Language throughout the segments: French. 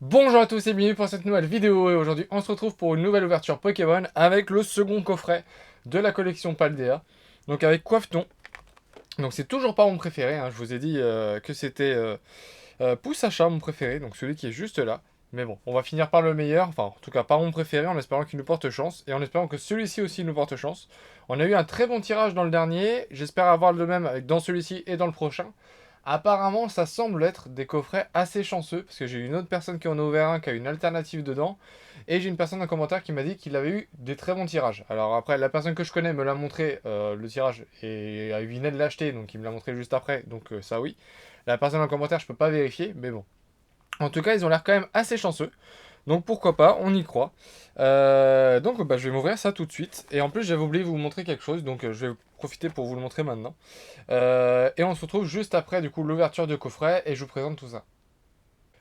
Bonjour à tous et bienvenue pour cette nouvelle vidéo et aujourd'hui on se retrouve pour une nouvelle ouverture Pokémon avec le second coffret de la collection Paldea, donc avec Coiffeton. Donc c'est toujours pas mon préféré, hein. Je vous ai dit que c'était Pousse à chat mon préféré, donc celui qui est juste là. Mais bon, on va finir par le meilleur, enfin en tout cas par mon préféré en espérant qu'il nous porte chance et en espérant que celui-ci aussi nous porte chance. On a eu un très bon tirage dans le dernier, j'espère avoir le même dans celui-ci et dans le prochain. Apparemment, ça semble être des coffrets assez chanceux, parce que j'ai une autre personne qui en a ouvert un, qui a une alternative dedans, et j'ai une personne dans le commentaire qui m'a dit qu'il avait eu des très bons tirages. Alors après, la personne que je connais me l'a montré, le tirage, et il venait de l'acheter, donc il me l'a montré juste après, donc ça oui. La personne dans le commentaire, je peux pas vérifier, mais bon. En tout cas, ils ont l'air quand même assez chanceux. Donc pourquoi pas, on y croit. Donc bah, je vais m'ouvrir ça tout de suite. Et en plus, j'avais oublié de vous montrer quelque chose, donc je vais profiter pour vous le montrer maintenant. Et on se retrouve juste après du coup l'ouverture du coffret et je vous présente tout ça.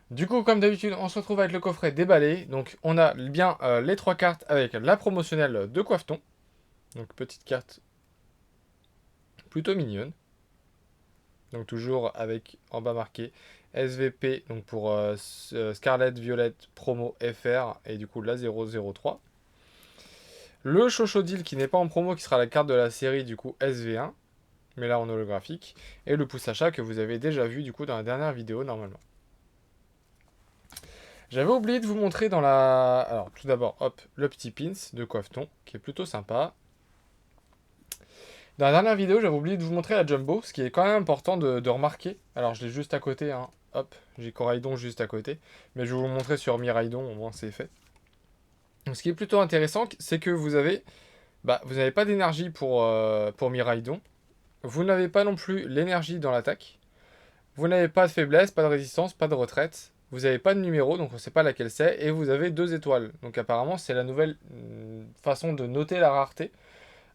Du coup, comme d'habitude, on se retrouve avec le coffret déballé. Donc on a bien les trois cartes avec la promotionnelle de Coiffeton. Donc petite carte plutôt mignonne. Donc toujours avec en bas marqué SVP, donc pour Scarlet Violet Promo FR et du coup la 003. Le Chochodile qui n'est pas en promo, qui sera la carte de la série du coup SV1, mais là en holographique. Et le pouce achat que vous avez déjà vu du coup dans la dernière vidéo normalement. J'avais oublié de vous montrer dans la... Alors tout d'abord, hop, le petit pins de Coiffeton, qui est plutôt sympa. Dans la dernière vidéo, j'avais oublié de vous montrer la Jumbo, ce qui est quand même important de remarquer. Alors je l'ai juste à côté, hein. Hop, j'ai Coraidon juste à côté. Mais je vais vous le montrer sur Miraidon, au moins c'est fait. Donc, ce qui est plutôt intéressant, c'est que vous avez... Bah, vous n'avez pas d'énergie pour Miraidon. Vous n'avez pas non plus l'énergie dans l'attaque. Vous n'avez pas de faiblesse, pas de résistance, pas de retraite. Vous n'avez pas de numéro, donc on ne sait pas laquelle c'est. Et vous avez 2 étoiles. Donc apparemment, c'est la nouvelle façon de noter la rareté.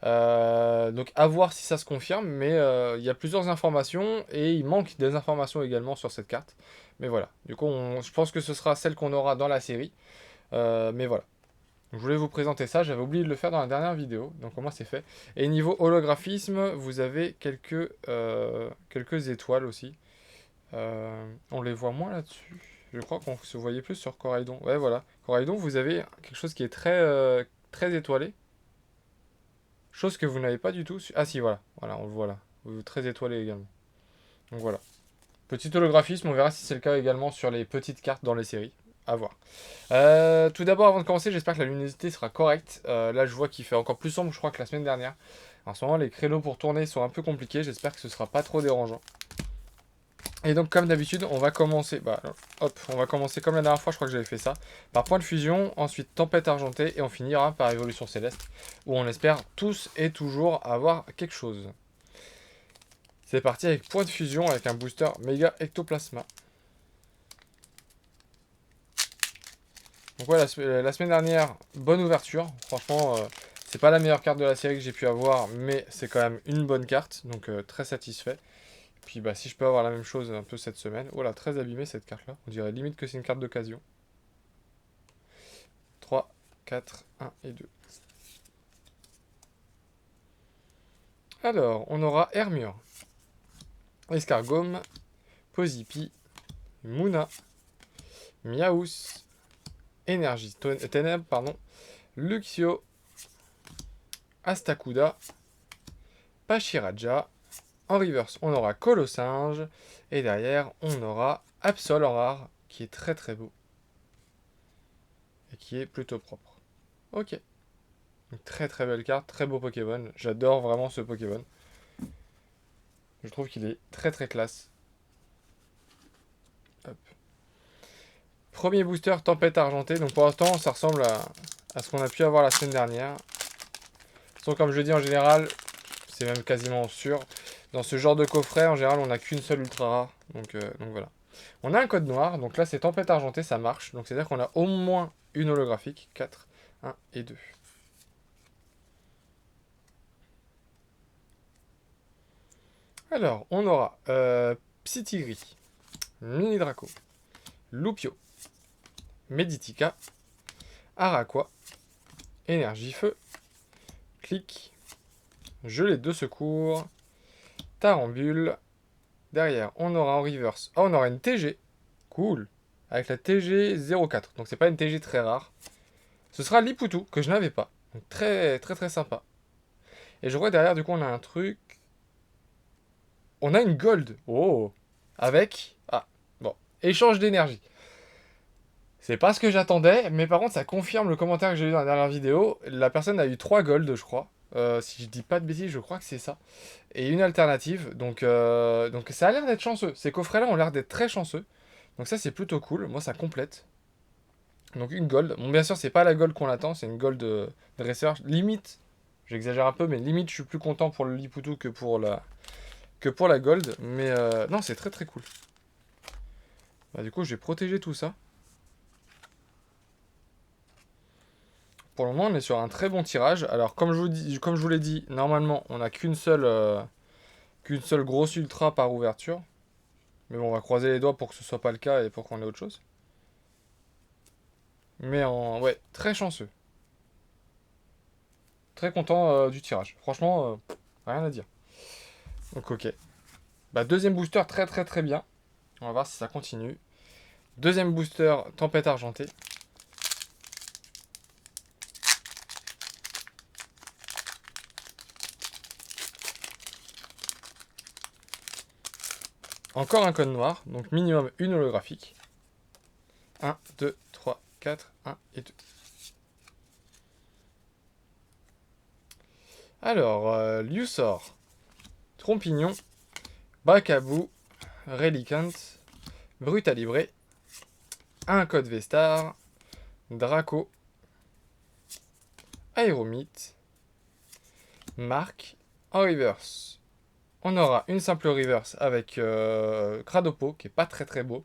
Donc à voir si ça se confirme. Mais il y a plusieurs informations. Et il manque des informations également sur cette carte. Mais voilà. Du coup, je pense que ce sera celle qu'on aura dans la série. Mais voilà. Je voulais vous présenter ça, j'avais oublié de le faire dans la dernière vidéo, donc au moins c'est fait. Et niveau holographisme, vous avez quelques étoiles aussi. On les voit moins là-dessus. Je crois qu'on se voyait plus sur Coraidon. Ouais, voilà. Coraidon, vous avez quelque chose qui est très étoilé. Chose que vous n'avez pas du tout. Ah si, voilà. Voilà, on le voit là. Très étoilé également. Donc voilà. Petit holographisme, on verra si c'est le cas également sur les petites cartes dans les séries. À voir. Tout d'abord, avant de commencer, j'espère que la luminosité sera correcte. Là, je vois qu'il fait encore plus sombre, je crois, que la semaine dernière. En ce moment, les créneaux pour tourner sont un peu compliqués. J'espère que ce sera pas trop dérangeant. Et donc, comme d'habitude, on va commencer. Bah, hop, on va commencer comme la dernière fois. Je crois que j'avais fait ça. Par point de fusion, ensuite tempête argentée, et on finira par évolution céleste, où on espère tous et toujours avoir quelque chose. C'est parti avec point de fusion avec un booster méga ectoplasma. Donc voilà, la semaine dernière, bonne ouverture. Franchement, c'est pas la meilleure carte de la série que j'ai pu avoir, mais c'est quand même une bonne carte, donc très satisfait. Puis bah si je peux avoir la même chose un peu cette semaine. Voilà, très abîmée cette carte-là. On dirait limite que c'est une carte d'occasion. 3, 4, 1 et 2. Alors, on aura Hermure, Escargome, Pozipi, Muna, Miaus, Énergie Ténèbres, pardon, Luxio, Astakuda, Pachiraja. En reverse, on aura Colossinge. Et derrière, on aura Absol en rare, qui est très très beau. Et qui est plutôt propre. Ok. Une très très belle carte, très beau Pokémon. J'adore vraiment ce Pokémon. Je trouve qu'il est très très classe. Hop. Premier booster, Tempête Argentée. Donc pour l'instant, ça ressemble à ce qu'on a pu avoir la semaine dernière. Donc comme je dis en général, c'est même quasiment sûr. Dans ce genre de coffret, en général, on n'a qu'une seule ultra rare. Donc voilà. On a un code noir, donc là c'est Tempête Argentée, ça marche. Donc c'est-à-dire qu'on a au moins une holographique. 4, 1 et 2. Alors, on aura Psytigri, Mini Draco, Lupio, Meditica, Araqua, Énergie Feu, Clic, Gelée de secours, Tarambule. Derrière, on aura en reverse. Oh, on aura une TG. Cool. avec la TG04. Donc c'est pas une TG très rare. Ce sera l'Iputu, que je n'avais pas. Donc très très très sympa. Et je vois derrière, du coup, on a un truc. On a une gold. Oh. Avec... Ah, bon. Échange d'énergie. C'est pas ce que j'attendais, mais par contre, ça confirme le commentaire que j'ai eu dans la dernière vidéo. La personne a eu 3 gold, je crois. Si je dis pas de bêtises, je crois que c'est ça. Et une alternative. Donc ça a l'air d'être chanceux. Ces coffrets-là ont l'air d'être très chanceux. Donc ça, c'est plutôt cool. Moi, ça complète. Donc une gold. Bon, bien sûr, c'est pas la gold qu'on attend. C'est une gold dresseur. Limite, j'exagère un peu, mais limite, je suis plus content pour le Liputu que pour la gold. Mais non, c'est très très cool. Bah, du coup, je vais protéger tout ça. Pour le moment, on est sur un très bon tirage. Alors, comme je vous l'ai dit, normalement, on n'a qu'une seule grosse ultra par ouverture. Mais bon, on va croiser les doigts pour que ce soit pas le cas et pour qu'on ait autre chose. Mais ouais, très chanceux. Très content du tirage. Franchement, rien à dire. Donc, ok. Bah, deuxième booster, très très très bien. On va voir si ça continue. Deuxième booster, tempête argentée. Encore un code noir, donc minimum une holographique. 1, 2, 3, 4, 1 et 2. Alors, Liusor, Trompignon, Bacabou, Reliquant, Brutalibré, un code Vestar, Draco, Aéromite, Mark, en reverse. On aura une simple reverse avec Cradopo, qui est pas très très beau.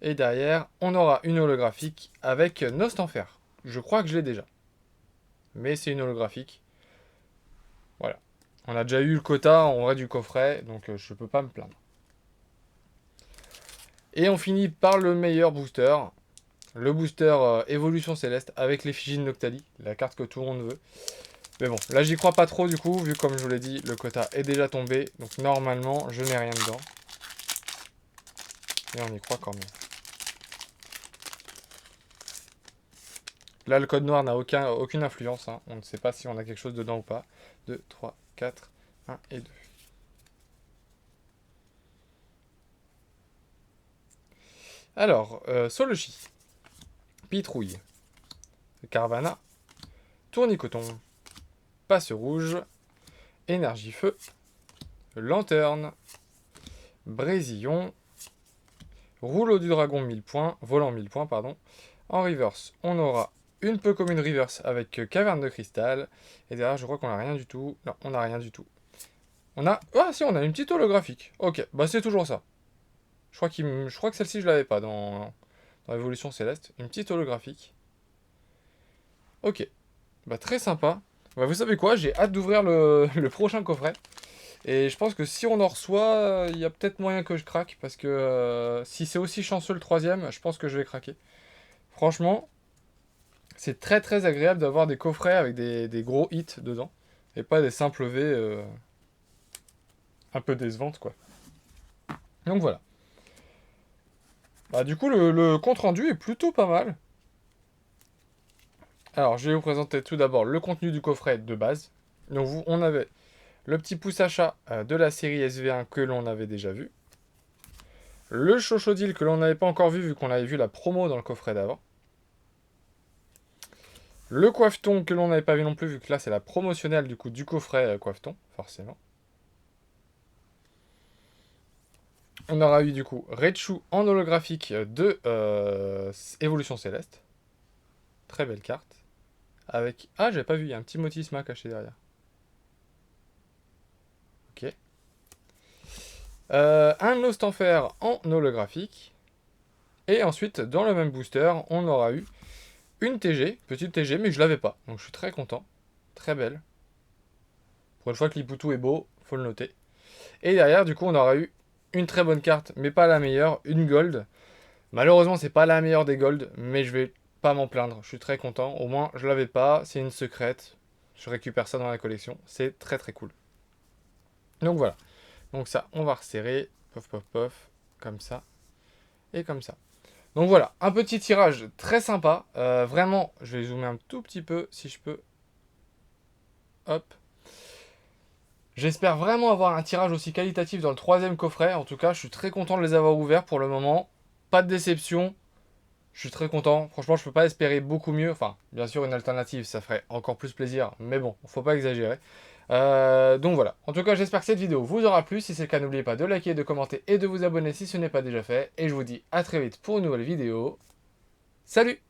Et derrière, on aura une holographique avec Nostanfer. Je crois que je l'ai déjà. Mais c'est une holographique. Voilà. On a déjà eu le quota en vrai du coffret, donc je peux pas me plaindre. Et on finit par le meilleur booster. Le booster Évolution Céleste avec l'effigie de Noctali, la carte que tout le monde veut. Mais bon, là j'y crois pas trop du coup, vu comme je vous l'ai dit, le quota est déjà tombé. Donc normalement, je n'ai rien dedans. Et on y croit quand même. Là, le code noir n'a aucune influence. Hein. On ne sait pas si on a quelque chose dedans ou pas. 2, 3, 4, 1 et 2. Alors, Solochi, Pitrouille, Carvana, Tournicoton, Passe Rouge, Énergie Feu, Lanterne, Brésillon, Rouleau du Dragon 1000 points, Volant 1000 points, pardon. En reverse, on aura une peu commune reverse avec Caverne de Cristal. Et derrière, je crois qu'on a rien du tout. Non, on n'a rien du tout. On a... Ah si, on a une petite holographique. Ok, bah c'est toujours ça. Je crois que celle-ci, je l'avais pas dans Évolution Céleste. Une petite holographique. Ok, bah très sympa. Bah, vous savez quoi, j'ai hâte d'ouvrir le prochain coffret. Et je pense que si on en reçoit, il y a peut-être moyen que je craque. Parce que si c'est aussi chanceux le troisième, je pense que je vais craquer. Franchement, c'est très très agréable d'avoir des coffrets avec des gros hits dedans. Et pas des simples V un peu décevantes quoi. Donc voilà. Bah du coup, le compte rendu est plutôt pas mal. Alors, je vais vous présenter tout d'abord le contenu du coffret de base. Donc on avait le petit pouce achat de la série SV1 que l'on avait déjà vu. Le Chochodil que l'on n'avait pas encore vu qu'on avait vu la promo dans le coffret d'avant. Le Coiffeton que l'on n'avait pas vu non plus vu que là c'est la promotionnelle du coup du coffret Coiffeton, forcément. On aura eu du coup Rechu en holographique de Évolution Céleste. Très belle carte. Avec... Ah, j'avais pas vu, il y a un petit Motisma caché derrière. Ok. Un Nostanfer en holographique. Et ensuite, dans le même booster, on aura eu une TG, petite TG, mais je l'avais pas. Donc je suis très content. Très belle. Pour une fois que l'Iputu est beau, faut le noter. Et derrière, du coup, on aura eu une très bonne carte, mais pas la meilleure, une gold. Malheureusement, c'est pas la meilleure des gold, mais je vais pas m'en plaindre. Je suis très content. Au moins, je l'avais pas. C'est une secrète. Je récupère ça dans la collection. C'est très très cool. Donc voilà. Donc ça, on va resserrer. Pof, pof, pof. Comme ça. Et comme ça. Donc voilà, un petit tirage très sympa. Vraiment, je vais zoomer un tout petit peu si je peux. Hop. J'espère vraiment avoir un tirage aussi qualitatif dans le troisième coffret. En tout cas, je suis très content de les avoir ouverts pour le moment. Pas de déception. Je suis très content. Franchement, je peux pas espérer beaucoup mieux. Enfin, bien sûr, une alternative, ça ferait encore plus plaisir. Mais bon, faut pas exagérer. Donc voilà. En tout cas, j'espère que cette vidéo vous aura plu. Si c'est le cas, n'oubliez pas de liker, de commenter et de vous abonner si ce n'est pas déjà fait. Et je vous dis à très vite pour une nouvelle vidéo. Salut!